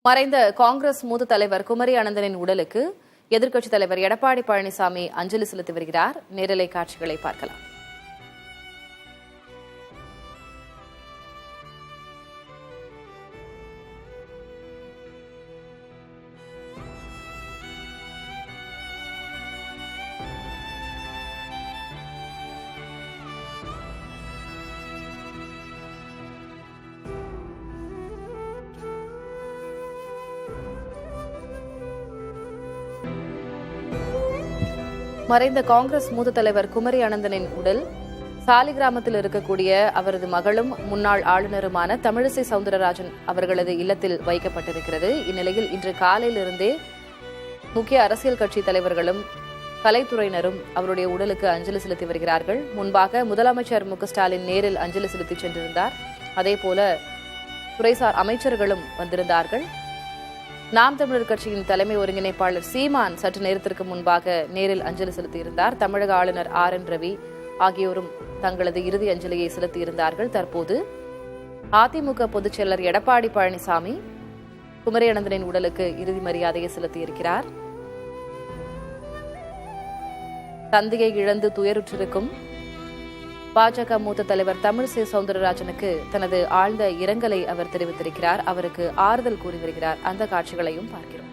மறைந்த காங்கிரஸ் மூத்த தலைவர் குமரி அனந்தனின் உடலுக்கு எதிர்க்கட்சித் தலைவர் எடப்பாடி பழனிசாமி அஞ்சலி செலுத்தி வருகிறார். நேரலை காட்சிகளை பார்க்கலாம். மறைந்த காங்கிரஸ் மூத்த தலைவர் குமரி அனந்தனின் உடல் சாலிகிராமத்தில் இருக்கக்கூடிய அவரது மகளும் முன்னாள் ஆளுநருமான தமிழிசை சவுந்தரராஜன் அவர்களது இல்லத்தில் வைக்கப்பட்டிருக்கிறது. இந்நிலையில் இன்று காலையிலிருந்தே முக்கிய அரசியல் கட்சி தலைவர்களும் கலைத்துறையினரும் அவருடைய உடலுக்கு அஞ்சலி செலுத்தி வருகிறார்கள். முன்பாக முதலமைச்சர் மு.க.ஸ்டாலின் நேரில் அஞ்சலி செலுத்தி சென்றிருந்தார். அதேபோல துறைசார் அமைச்சர்களும் வந்திருந்தார்கள். நாம் தமிழர் கட்சியின் தலைமை ஒருங்கிணைப்பாளர் சீமான் சற்று நேரத்திற்கு முன்பாக நேரில் அஞ்சலி செலுத்தியிருந்தார். தமிழக ஆளுநர் ஆர்.என். ரவி ஆகியோரும் தங்களது இறுதி அஞ்சலியை செலுத்தியிருந்தார்கள். தற்போது அதிமுக பொதுச் செயலர் எடப்பாடி பழனிசாமி குமரி அனந்தனின் உடலுக்கு இறுதி மரியாதையை செலுத்தியிருக்கிறார். தந்தையை இழந்து துயருற்றிருக்கும் பாஜக மூத்த தலைவர் தமிழிசை சவுந்தரராஜனுக்கு தனது ஆழ்ந்த இரங்கலை அவர் தெரிவித்திருக்கிறார். அவருக்கு ஆறுதல் கூறி வருகிறார். அந்த காட்சிகளையும் பார்க்கிறோம்.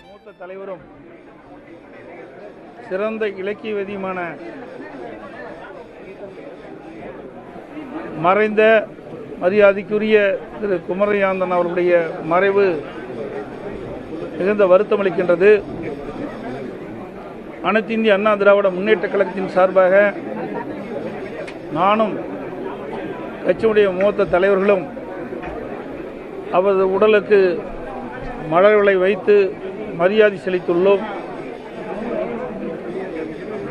மூத்த தலைவரும் சிறந்த இலக்கியவாதியுமான மறைந்த மரியாதைக்குரிய திரு குமரியானந்தன் அவர்களுடைய மறைவு மிகுந்த வருத்தம் அளிக்கின்றது. அனைத்து இந்திய அண்ணா திராவிட முன்னேற்ற கழகத்தின் சார்பாக நானும் கட்சியுடைய மூத்த தலைவர்களும் அவரது உடலுக்கு மலர்களை வைத்து மரியாதை செலுத்தியுள்ளோம்.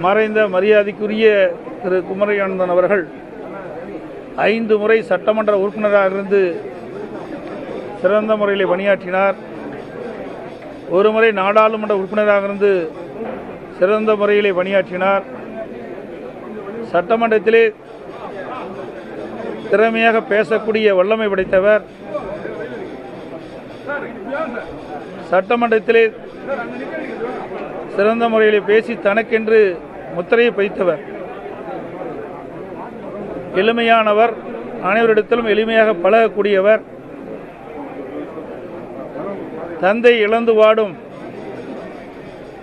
மறைந்த மரியாதைக்குரிய திரு குமரியானந்தன் அவர்கள் 5 முறை சட்டமன்ற உறுப்பினராக இருந்து சிறந்த முறையில் பணியாற்றினார். ஒரு முறை நாடாளுமன்ற உறுப்பினராக இருந்து சிறந்த முறையிலே பணியாற்றினார். சட்டமன்றத்திலே திறமையாக பேசக்கூடிய வல்லமை படைத்தவர். சட்டமன்றத்திலே சிறந்த முறையிலே பேசி தனக்கென்று முத்திரையை பதித்தவர். எளிமையானவர், அனைவரிடத்திலும் எளிமையாக பழகக்கூடியவர். தந்தை இழந்து வாடும்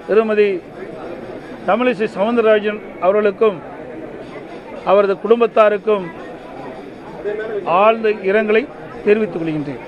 திருமதி தமிழிசை சவுந்தரராஜன் அவர்களுக்கும் அவரது குடும்பத்தாருக்கும் ஆழ்ந்த இரங்கலை தெரிவித்துக் கொள்கின்றேன்.